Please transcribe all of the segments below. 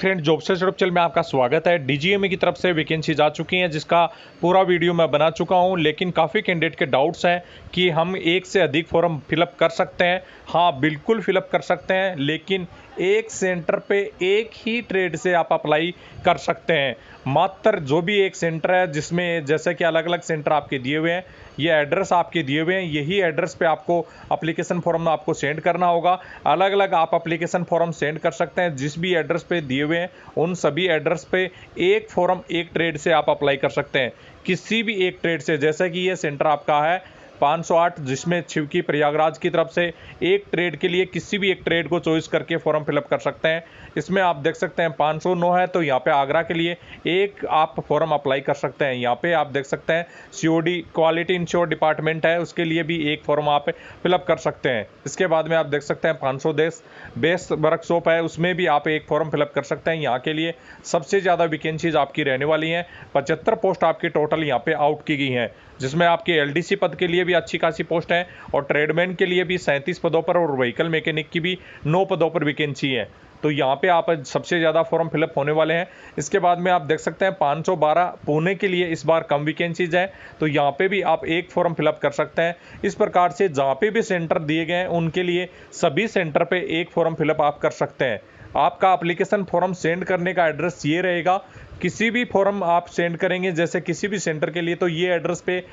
Friend job से YouTube में आपका स्वागत है। डीजीएमए की तरफ से वैकेंसी जा चुकी हैं जिसका पूरा वीडियो मैं बना चुका हूं, लेकिन काफ़ी कैंडिडेट के डाउट्स हैं कि हम एक से अधिक फॉर्म फिलअप कर सकते हैं। हाँ, बिल्कुल फिलअप कर सकते हैं, लेकिन एक सेंटर पे एक ही ट्रेड से आप अप्लाई कर सकते हैं। मात्र जो भी एक सेंटर है जिसमें जैसे कि अलग अलग सेंटर आपके दिए हुए हैं, ये एड्रेस आपके दिए हुए हैं, यही एड्रेस पे आपको एप्लीकेशन फॉर्म आपको सेंड करना होगा। अलग अलग आप एप्लीकेशन फॉर्म सेंड कर सकते हैं, जिस भी एड्रेस पे दिए हुए हैं उन सभी एड्रेस पे एक फॉर्म एक ट्रेड से आप अप्लाई कर सकते हैं, किसी भी एक ट्रेड से। जैसे कि ये सेंटर आपका है 508, जिसमें शिवकी प्रयागराज की तरफ से एक ट्रेड के लिए किसी भी एक ट्रेड को चॉइस करके फॉर्म फिलअप कर सकते हैं। इसमें आप देख सकते हैं 509 है, तो यहाँ पे आगरा के लिए एक आप फॉर्म अप्लाई कर सकते हैं। यहाँ पे आप देख सकते हैं सीओडी क्वालिटी इंश्योर डिपार्टमेंट है, उसके लिए भी एक फॉर्म आप फिलअप कर सकते हैं। इसके बाद में आप देख सकते हैं 510 बेस्ट वर्कशॉप है, उसमें भी आप एक फॉर्म फिलअप कर सकते हैं। यहाँ के लिए सबसे ज़्यादा वैकेंसीज आपकी रहने वाली हैं। 75 पोस्ट आपकी टोटल यहाँ पे आउट की गई हैं, जिसमें आपके एलडीसी पद के लिए भी अच्छी खासी पोस्ट है और ट्रेडमैन के लिए भी 37 पदों पर और व्हीकल मैकेनिक की भी 9 पदों पर वैकेंसी है। तो यहाँ पे आप सबसे ज़्यादा फॉर्म फिलअप होने वाले हैं। इसके बाद में आप देख सकते हैं 512 पुणे के लिए इस बार कम वैकेंसीज हैं, तो यहाँ पे भी आप एक फॉर्म फिलअप कर सकते हैं। इस प्रकार से जहाँ पे भी सेंटर दिए गए हैं उनके लिए सभी सेंटर पे एक फॉर्म फिलअप आप कर सकते हैं। आपका एप्लीकेशन फॉर्म सेंड करने का एड्रेस ये रहेगा, किसी भी फॉर्म आप सेंड करेंगे जैसे किसी भी सेंटर के लिए, तो ये एड्रेस पे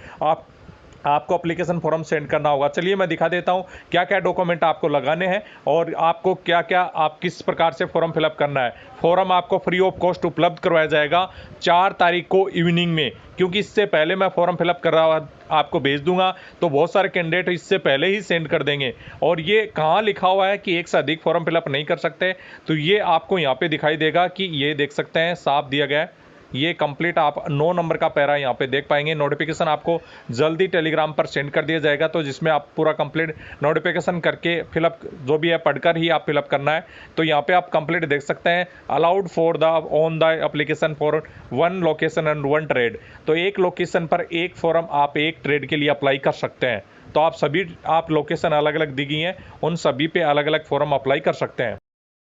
आपको एप्लीकेशन फॉर्म सेंड करना होगा। चलिए मैं दिखा देता हूं क्या क्या डॉक्यूमेंट आपको लगाने हैं और आपको क्या क्या आप किस प्रकार से फॉर्म फिलअप करना है। फॉर्म आपको फ्री ऑफ कॉस्ट उपलब्ध करवाया जाएगा 4 तारीख को इवनिंग में, क्योंकि इससे पहले मैं फॉर्म फिलअप कर रहा आपको भेज दूंगा तो बहुत सारे कैंडिडेट इससे पहले ही सेंड कर देंगे। और ये कहाँ लिखा हुआ है कि एक से अधिक फॉर्म फिलअप नहीं कर सकते, तो ये आपको यहाँ पे दिखाई देगा कि ये देख सकते हैं साफ दिया गया है। ये कंप्लीट आप 9 नंबर का पैरा यहाँ पे देख पाएंगे। नोटिफिकेशन आपको जल्दी टेलीग्राम पर सेंड कर दिया जाएगा, तो जिसमें आप पूरा कंप्लीट नोटिफिकेशन करके फिलअप जो भी है पढ़कर ही आप फिलअप करना है। तो यहाँ पे आप कंप्लीट देख सकते हैं allowed for the on the application for 1 location and 1 trade. तो एक लोकेशन पर एक फॉर्म आप एक ट्रेड के लिए अप्लाई कर सकते हैं। तो आप सभी आप लोकेशन अलग अलग दी गई हैं, उन सभी पे अलग अलग फॉर्म अप्लाई कर सकते हैं।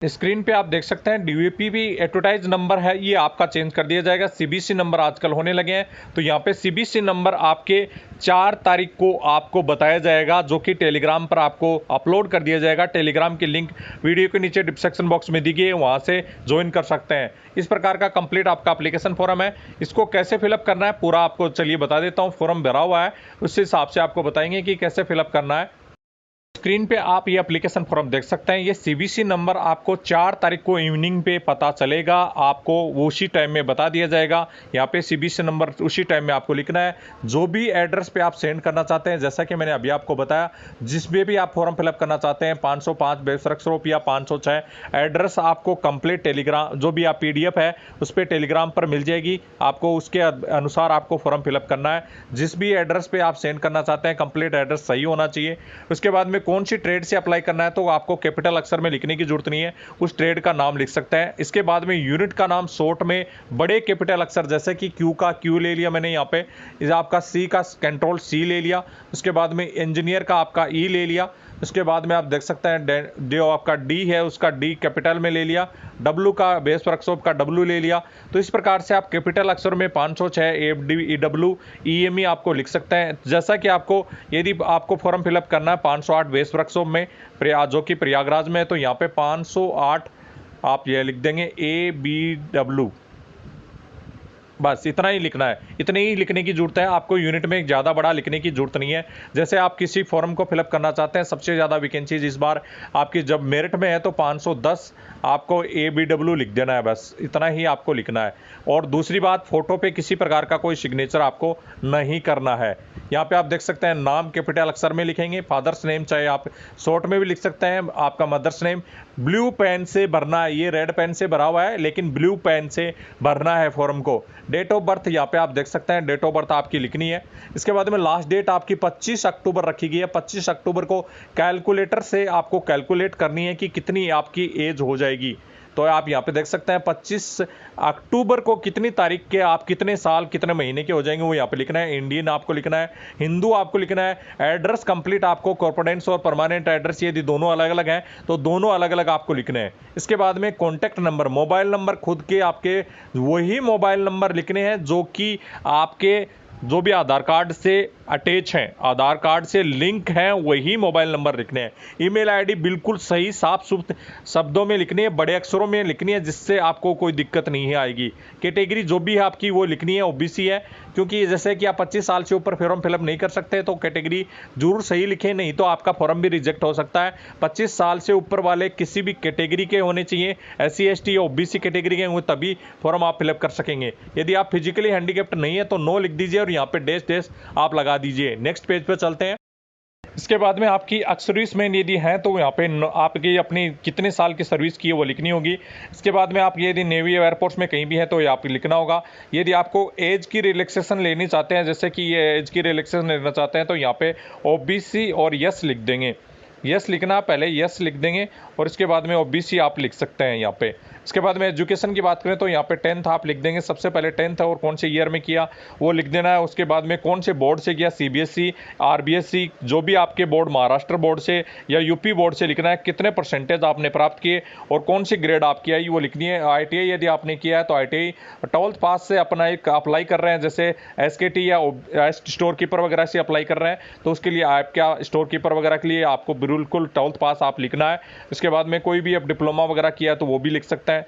स्क्रीन पे आप देख सकते हैं डीवीपी भी एडवर्टाइज नंबर है, ये आपका चेंज कर दिया जाएगा। सीबीसी नंबर आजकल होने लगे हैं, तो यहाँ पे सीबीसी नंबर आपके 4 तारीख को आपको बताया जाएगा, जो कि टेलीग्राम पर आपको अपलोड कर दिया जाएगा। टेलीग्राम की लिंक वीडियो के नीचे डिस्क्रिप्शन बॉक्स में दी गई है, वहाँ से ज्वाइन कर सकते हैं। इस प्रकार का कंप्लीट आपका एप्लीकेशन फॉर्म है। इसको कैसे फिलअप करना है पूरा आपको चलिए बता देता हूँ। फॉर्म भरा हुआ है, उस हिसाब से आपको बताएंगे कि कैसे फिलअप करना है। स्क्रीन पे आप ये एप्लीकेशन फॉर्म देख सकते हैं। ये सीबीसी नंबर आपको 4 तारीख को इवनिंग पे पता चलेगा, आपको उसी टाइम में बता दिया जाएगा। यहाँ पे सीबीसी नंबर उसी टाइम में आपको लिखना है। जो भी एड्रेस पे आप सेंड करना चाहते हैं, जैसा कि मैंने अभी आपको बताया, जिसमें भी आप फॉर्म फिलअप करना चाहते हैं 505 बेसरक्सरोप या 506 एड्रेस आपको कंप्लीट टेलीग्राम जो भी आप पीडीएफ है उस पर टेलीग्राम पर मिल जाएगी। आपको उसके अनुसार आपको फॉर्म फिलअप करना है। जिस भी एड्रेस पे आप सेंड करना चाहते हैं कंप्लीट एड्रेस सही होना चाहिए। उसके बाद में कौन सी ट्रेड से अप्लाई करना है तो आपको कैपिटल अक्षर में लिखने की जरूरत नहीं है, उस ट्रेड का नाम लिख सकते हैं। इसके बाद में यूनिट का नाम शॉर्ट में बड़े कैपिटल अक्षर, जैसे कि क्यू का क्यू ले लिया मैंने यहाँ पे, आपका सी का कंट्रोल सी ले लिया। उसके बाद में इंजीनियर का आपका ई ले लिया। उसके बाद में आप देख सकते हैं जो आपका डी है उसका डी कैपिटल में ले लिया। डब्लू का बेस वर्कशॉप का डब्लू ले लिया। तो इस प्रकार से आप कैपिटल अक्षर में 506 AFD EME आपको लिख सकते हैं। जैसा कि आपको यदि आपको फॉर्म फिलअप करना है 508 बेस वर्कशॉप में जो कि प्रयागराज में है, तो यहाँ पे 508 आप ये लिख देंगे ABW, बस इतना ही लिखना है। इतने ही लिखने की जरूरत है, आपको यूनिट में ज़्यादा बड़ा लिखने की जरूरत नहीं है। जैसे आप किसी फॉर्म को फिलअप करना चाहते हैं, सबसे ज़्यादा वैकेंसीज इस बार आपकी जब मेरिट में है तो 510 आपको ABW लिख देना है, बस इतना ही आपको लिखना है। और दूसरी बात, फोटो पे किसी प्रकार का कोई सिग्नेचर आपको नहीं करना है। यहाँ पे आप देख सकते हैं नाम कैपिटल अक्षर में लिखेंगे, फादर्स नेम चाहे आप शॉर्ट में भी लिख सकते हैं, आपका मदर्स नेम। ब्लू पेन से भरना है, ये रेड पेन से भरा हुआ है लेकिन ब्लू पेन से भरना है फॉर्म को। डेट ऑफ बर्थ यहाँ पे आप देख सकते हैं, डेट ऑफ बर्थ आपकी लिखनी है। इसके बाद में लास्ट डेट आपकी 25 अक्टूबर रखी गई है। 25 अक्टूबर को कैलकुलेटर से आपको कैलकुलेट करनी है कि कितनी आपकी एज हो जाएगी। तो तो आप यहाँ पे देख सकते हैं 25 अक्टूबर को कितनी तारीख के आप कितने साल कितने महीने के हो जाएंगे वो यहाँ पे लिखना है। इंडियन आपको लिखना है, हिंदू आपको लिखना है, एड्रेस कंप्लीट आपको कॉर्पोरेट्स और परमानेंट एड्रेस यदि दोनों अलग अलग हैं तो दोनों अलग अलग आपको लिखने हैं। इसके बाद में कॉन्टैक्ट नंबर, मोबाइल नंबर खुद के आपके वही मोबाइल नंबर लिखने हैं जो कि आपके जो भी आधार कार्ड से अटैच हैं, आधार कार्ड से लिंक हैं, वही मोबाइल नंबर लिखने हैं। ईमेल आईडी बिल्कुल सही साफ सुथ शब्दों में लिखनी है, बड़े अक्षरों में लिखनी है, जिससे आपको कोई दिक्कत नहीं आएगी। कैटेगरी जो भी है आपकी वो लिखनी है, ओबीसी है, क्योंकि जैसे कि आप 25 साल से ऊपर फॉर्म फिलअप नहीं कर सकते तो कैटेगरी जरूर सही लिखें, नहीं तो आपका फॉर्म भी रिजेक्ट हो सकता है। 25 साल से ऊपर वाले किसी भी कैटेगरी के होने चाहिए, SC ST या ओबीसी कैटेगरी के होंगे तभी फॉर्म आप फिलअप कर सकेंगे। यदि आप फिजिकली हैंडीकैप्ड नहीं है तो नो लिख दीजिए और यहाँ पे डैश डैश आप लगा दीजिए। नेक्स्ट पेज पे चलते हैं। इसके बाद में आपकी सर्विस में यदि है तो यहाँ पे आपकी अपनी कितने साल की सर्विस की है वो लिखनी होगी। इसके बाद में आप यदि नेवी एयरफोर्स में कहीं भी है तो ये आप लिखना होगा। यदि आपको एज की रिलैक्सेशन लेनी चाहते हैं, जैसे कि ये एज की रिलैक्सेशन लेना चाहते हैं तो यहाँ पे ओबीसी और यस लिख देंगे। यस लिखना, पहले यस लिख देंगे और इसके बाद में ओबीसी आप लिख सकते हैं यहाँ पे। इसके बाद में एजुकेशन की बात करें तो यहाँ पे 10th आप लिख देंगे। सबसे पहले 10th और कौन से ईयर में किया वो लिख देना है। उसके बाद में कौन से बोर्ड से किया, CBSE RBSE जो भी आपके बोर्ड, महाराष्ट्र बोर्ड से या यूपी बोर्ड से लिखना है। कितने परसेंटेज आपने प्राप्त किए और कौन सी ग्रेड आपकी आई वो लिखनी है। ITI यदि आपने किया है तो ITI 12th पास से अपना एक अप्लाई कर रहे हैं, जैसे SKT या स्टोर कीपर वगैरह से अप्लाई कर रहे हैं तो उसके लिए आप क्या स्टोर कीपर वगैरह के लिए आपको बिल्कुल 12th पास आप लिखना है। इसके बाद में कोई भी अब डिप्लोमा वगैरह किया तो वो भी लिख सकते हैं,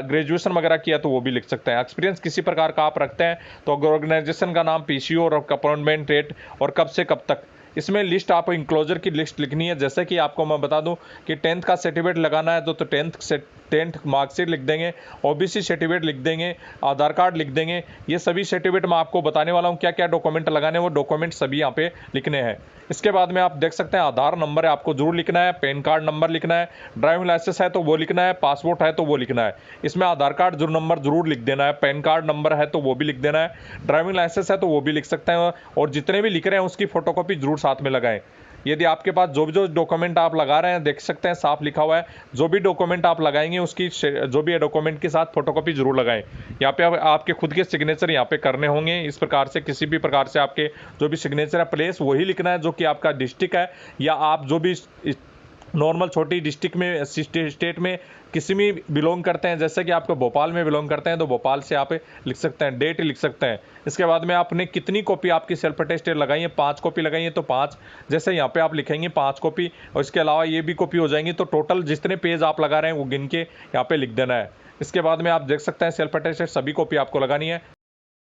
ग्रेजुएशन वगैरह किया तो वो भी लिख सकते हैं। एक्सपीरियंस किसी प्रकार का आप रखते हैं तो ऑर्गेनाइजेशन का नाम, PCO और अपॉइंटमेंट डेट और कब से कब तक। इसमें लिस्ट आपको इंक्लोजर की लिस्ट लिखनी है। जैसे कि आपको मैं बता दूं कि 10th का सर्टिफिकेट लगाना है तो 10th मार्कशीट लिख देंगे, OBC सर्टिफिकेट लिख देंगे, आधार कार्ड लिख देंगे। ये सभी सर्टिफिकेट मैं आपको बताने वाला हूँ क्या क्या डॉक्यूमेंट लगाने, वो डॉक्यूमेंट सभी यहाँ पे लिखने हैं। इसके बाद में आप देख सकते हैं आधार नंबर है आपको जरूर लिखना है, पैन कार्ड नंबर लिखना है, ड्राइविंग लाइसेंस है तो वो लिखना है, पासपोर्ट है तो वो लिखना है। इसमें आधार कार्ड जरूर नंबर जरूर लिख देना है, पैन कार्ड नंबर है तो वो भी लिख देना है, ड्राइविंग लाइसेंस है तो वो भी लिख सकते हैं और जितने भी लिख रहे हैं उसकी फोटोकॉपी जरूर साथ में लगाएं। यदि आपके पास जो डॉक्यूमेंट आप लगा रहे हैं देख सकते हैं साफ लिखा हुआ है, जो भी डॉक्यूमेंट आप लगाएंगे उसकी जो भी डॉक्यूमेंट के साथ फोटोकॉपी जरूर लगाएं। यहाँ पे आपके खुद के सिग्नेचर यहाँ पे करने होंगे। इस प्रकार से किसी भी प्रकार से आपके जो भी सिग्नेचर है प्लेस वही लिखना है जो कि आपका डिस्ट्रिक्ट है, या आप जो भी नॉर्मल छोटी डिस्ट्रिक्ट में स्टेट में किसी में बिलोंग करते हैं, जैसे कि आपको भोपाल में बिलोंग करते हैं तो भोपाल से आप लिख सकते हैं, डेट लिख सकते हैं। इसके बाद में आपने कितनी कॉपी आपकी सेल्फ अटेस्टेड लगाई है, 5 कॉपी लगाई है तो 5, जैसे यहाँ पे आप लिखेंगे 5 कॉपी और इसके अलावा ये भी कॉपी हो जाएंगी, तो टोटल जितने पेज आप लगा रहे हैं वो गिन के यहाँ पे लिख देना है। इसके बाद में आप देख सकते हैं सेल्फ अटेस्टेड सभी कॉपी आपको लगानी है।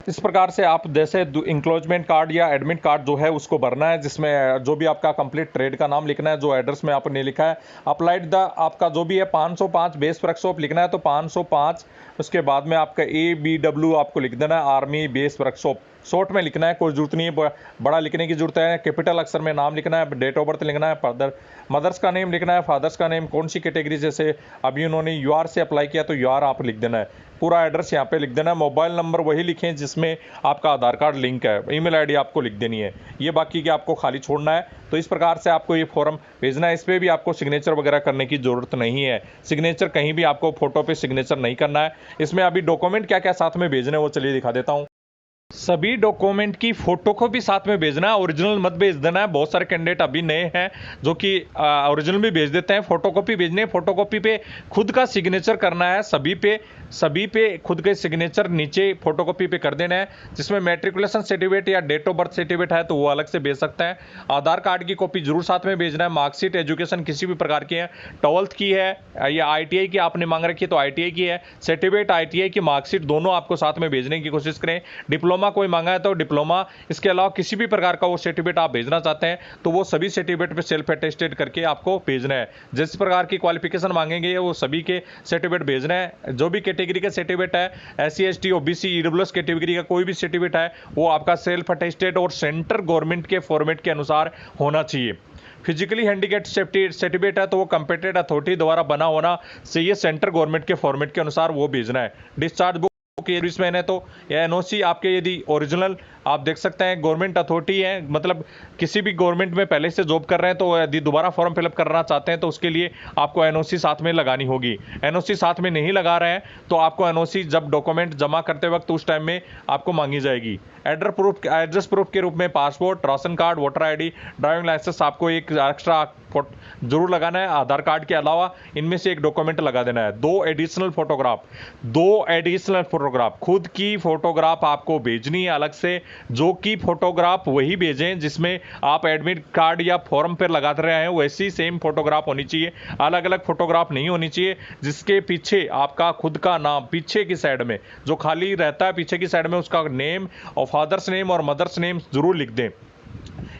इस प्रकार से आप जैसे इंक्लोजमेंट कार्ड या एडमिट कार्ड जो है उसको भरना है, जिसमें जो भी आपका कंप्लीट ट्रेड का नाम लिखना है, जो एड्रेस में आपने लिखा है। अप्लाइड द आपका जो भी है 505 बेस वर्कशॉप लिखना है तो 505। उसके बाद में आपका ABW आपको लिख देना है, आर्मी बेस वर्कशॉप शॉर्ट में लिखना है, कोई जरूरत नहीं है बड़ा लिखने की जरूरत है। कैपिटल अक्षर में नाम लिखना है, डेट ऑफ बर्थ लिखना है, मदर्स का नेम लिखना है, फादर्स का नेम, कौन सी कैटेगरी, जैसे अभी उन्होंने UR से अप्लाई किया तो UR आप लिख देना है। पूरा एड्रेस यहाँ पे लिख देना है। मोबाइल नंबर वही लिखें जिसमें आपका आधार कार्ड लिंक है, ईमेल आईडी आपको लिख देनी है। ये बाकी के आपको खाली छोड़ना है। तो इस प्रकार से आपको ये फॉर्म भेजना है। इस पर भी आपको सिग्नेचर वगैरह करने की जरूरत नहीं है, सिग्नेचर कहीं भी आपको फोटो पे सिग्नेचर नहीं करना है। इसमें अभी डॉक्यूमेंट क्या क्या साथ में भेजने वो चलिए दिखा देता हूँ। सभी डॉक्यूमेंट की फोटो को भी साथ में भेजना है, ओरिजिनल मत भेज देना है। बहुत सारे कैंडिडेट अभी नए हैं जो कि ओरिजिनल भी भेज देते हैं, फोटोकॉपी भेजने। फोटोकॉपी पे खुद का सिग्नेचर करना है, सभी पे खुद के सिग्नेचर नीचे फोटोकॉपी पे कर देना है। जिसमें मैट्रिकुलेशन सर्टिफिकेट या डेट ऑफ बर्थ सर्टिफिकेट है तो वो अलग से भेज सकते हैं। आधार कार्ड की कॉपी जरूर साथ में भेजना है। मार्कशीट एजुकेशन किसी भी प्रकार की है, 12th की है या ITI की आपने मांग रखी है तो ITI की है, सर्टिफिकेट ITI की मार्कशीट दोनों आपको साथ में भेजने की कोशिश करें। डिप्लोमा कोई मांगा है तो डिप्लोमा, इसके अलावा किसी भी प्रकार का वो सर्टिफिकेट आप भेजना चाहते हैं तो वो सभी सर्टिफिकेट पे सेल्फ अटेस्टेड करके आपको भेजना है। जिस प्रकार की क्वालिफिकेशन मांगेंगे वो सभी के सर्टिफिकेट भेजना है। जो भी कैटेगरी का सर्टिफिकेट है, SC ST OBC EWS category का कोई भी सर्टिफिकेट है वो आपका सेल्फ अटेस्टेड और सेंटर गवर्नमेंट के फॉर्मेट के अनुसार होना चाहिए। फिजिकली हैंडीकैप्ड सेफ्टी सर्टिफिकेट है तो वो कंपेटेंट अथॉरिटी द्वारा बना होना चाहिए, सेंटर गवर्नमेंट के फॉर्मेट के अनुसार वो भेजना है। डिस्चार्ज बुक सर्विसमैन है तो या NOC आपके यदि ओरिजिनल आप देख सकते हैं गवर्नमेंट अथॉरिटी है, मतलब किसी भी गवर्नमेंट में पहले से जॉब कर रहे हैं तो यदि दोबारा फॉर्म फिलअप करना चाहते हैं तो उसके लिए आपको एनओसी साथ में लगानी होगी। एनओसी साथ में नहीं लगा रहे हैं तो आपको एनओसी जब डॉक्यूमेंट जमा करते वक्त उस टाइम में आपको मांगी जाएगी। एड्रेस प्रूफ के रूप में passport, ration card, voter ID, driving licence आपको एक एक्स्ट्रा जरूर लगाना है। आधार कार्ड के अलावा इनमें से एक डॉक्यूमेंट लगा देना है। दो एडिशनल फोटोग्राफ खुद की फोटोग्राफ आपको भेजनी है अलग से, जो कि फोटोग्राफ वही भेजें जिसमें आप एडमिट कार्ड या फॉर्म पर लगाते रहे हैं, वैसी सेम फोटोग्राफ होनी चाहिए। अलग अलग फोटोग्राफ नहीं होनी चाहिए। जिसके पीछे आपका खुद का नाम पीछे की साइड में जो खाली रहता है पीछे की साइड में, उसका नेम और फादर्स नेम और मदर्स नेम जरूर लिख दें।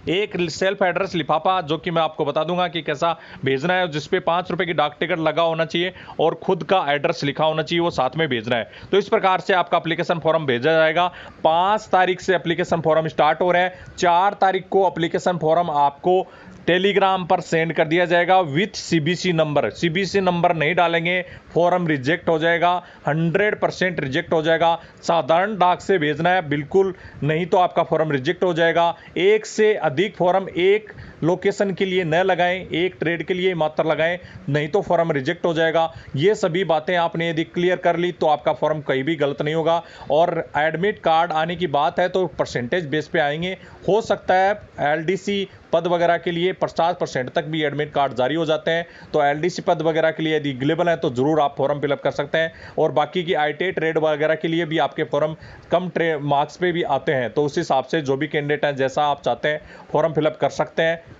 एक सेल्फ एड्रेस लिफाफा जो कि मैं आपको बता दूंगा कि कैसा भेजना है, जिसपे 5 रुपए की डाक टिकट लगा होना चाहिए और खुद का एड्रेस लिखा होना चाहिए, वो साथ में भेजना है। तो इस प्रकार से आपका एप्लीकेशन फॉर्म भेजा जाएगा। 5 तारीख से एप्लीकेशन फॉर्म स्टार्ट हो रहे हैं। 4 तारीख को एप्लीकेशन फॉर्म आपको टेलीग्राम पर सेंड कर दिया जाएगा with CBC number. CBC number नहीं डालेंगे फॉर्म रिजेक्ट हो जाएगा, 100% रिजेक्ट हो जाएगा। साधारण डाक से भेजना है बिल्कुल, नहीं तो आपका फॉर्म रिजेक्ट हो जाएगा। एक से अधिक फॉर्म एक लोकेशन के लिए न लगाएं, एक ट्रेड के लिए मात्र लगाएं, नहीं तो फॉर्म रिजेक्ट हो जाएगा। ये सभी बातें आपने यदि क्लियर कर ली तो आपका फॉर्म कहीं भी गलत नहीं होगा। और एडमिट कार्ड आने की बात है तो परसेंटेज बेस पे आएंगे। हो सकता है एलडीसी पद वगैरह के लिए 50% तक भी एडमिट कार्ड जारी हो जाते हैं। तो एलडीसी पद वगैरह के लिए यदि एलिजिबल है तो जरूर आप फॉर्म फिलअप कर सकते हैं। और बाकी की आईटी ट्रेड वगैरह के लिए भी आपके फॉर्म कम मार्क्स पे भी आते हैं, तो उस हिसाब से जो भी कैंडिडेट हैं जैसा आप चाहते हैं फॉर्म फिलअप कर सकते हैं।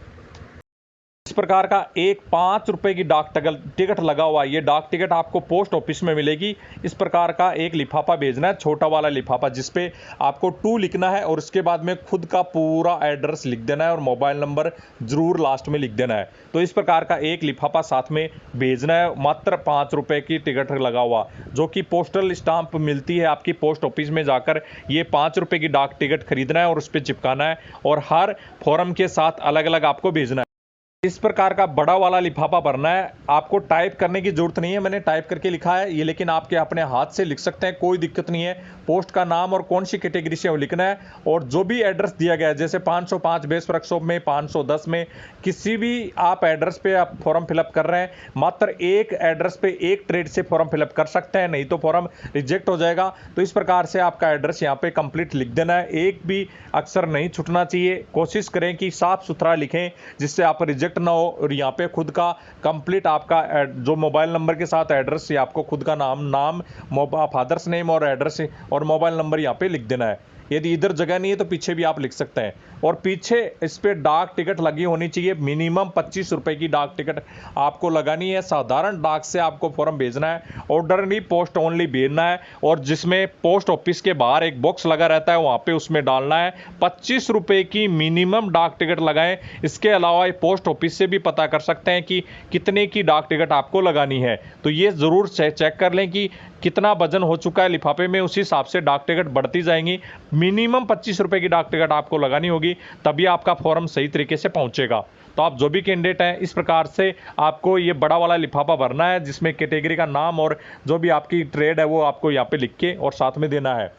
इस प्रकार का एक 5 रुपए की डाक टिकट लगा हुआ है। ये डाक टिकट आपको पोस्ट ऑफिस में मिलेगी। इस प्रकार का एक लिफाफा भेजना है, छोटा वाला लिफाफा, जिसपे आपको 2 लिखना है और उसके बाद में खुद का पूरा एड्रेस लिख देना है और मोबाइल नंबर जरूर लास्ट में लिख देना है। तो इस प्रकार का एक लिफाफा साथ में भेजना है। मात्र 5 रुपए की टिकट लगा हुआ, जो कि पोस्टल स्टाम्प मिलती है आपकी पोस्ट ऑफिस में जाकर ये 5 रुपए की डाक टिकट खरीदना है और उस पर चिपकाना है और हर फॉर्म के साथ अलग अलग आपको भेजना है। इस प्रकार का बड़ा वाला लिफाफा भरना है। आपको टाइप करने की जरूरत नहीं है, मैंने टाइप करके लिखा है ये, लेकिन आपके अपने हाथ से लिख सकते हैं, कोई दिक्कत नहीं है। पोस्ट का नाम और कौन सी कैटेगरी से वो लिखना है और जो भी एड्रेस दिया गया है, जैसे 505 बेस वर्कशॉप में, 510 में, किसी भी आप एड्रेस पे आप फॉर्म फिलअप कर रहे हैं, मात्र एक एड्रेस पे एक ट्रेड से फॉर्म फिलअप कर सकते हैं, नहीं तो फॉर्म रिजेक्ट हो जाएगा। तो इस प्रकार से आपका एड्रेस यहाँ पे कंप्लीट लिख देना है, एक भी अक्षर नहीं छूटना चाहिए। कोशिश करें कि साफ सुथरा लिखें जिससे आप रिजेक्ट ना हो। और यहाँ पे खुद का कंप्लीट आपका जो मोबाइल नंबर के साथ एड्रेस, ये आपको खुद का नाम फादर्स नेम और एड्रेस और मोबाइल नंबर यहाँ पे लिख देना है। यदि इधर जगह नहीं है तो पीछे भी आप लिख सकते हैं। और पीछे इस पे डाक टिकट लगी होनी चाहिए। मिनिमम 25 रुपए की डाक टिकट आपको लगानी है। साधारण डाक से आपको फॉर्म भेजना है, ऑर्डर नहीं पोस्ट ओनली भेजना है। और जिसमें पोस्ट ऑफिस के बाहर एक बॉक्स लगा रहता है वहां पे उसमें डालना है। 25 रुपए की मिनिमम डाक टिकट लगाएं। इसके अलावा पोस्ट ऑफिस से भी पता कर सकते हैं कि कितने की डाक टिकट आपको लगानी है। तो ये जरूर चेक कर लें कि कितना वजन हो चुका है लिफाफे में, उसी हिसाब से डाक टिकट बढ़ती जाएंगी। मिनिमम 25 रुपए की डाक टिकट आपको लगानी होगी, तभी आपका फॉर्म सही तरीके से पहुंचेगा। तो आप जो भी कैंडिडेट हैं इस प्रकार से आपको ये बड़ा वाला लिफाफा भरना है, जिसमें कैटेगरी का नाम और जो भी आपकी ट्रेड है वो आपको यहाँ पे लिख के और साथ में देना है।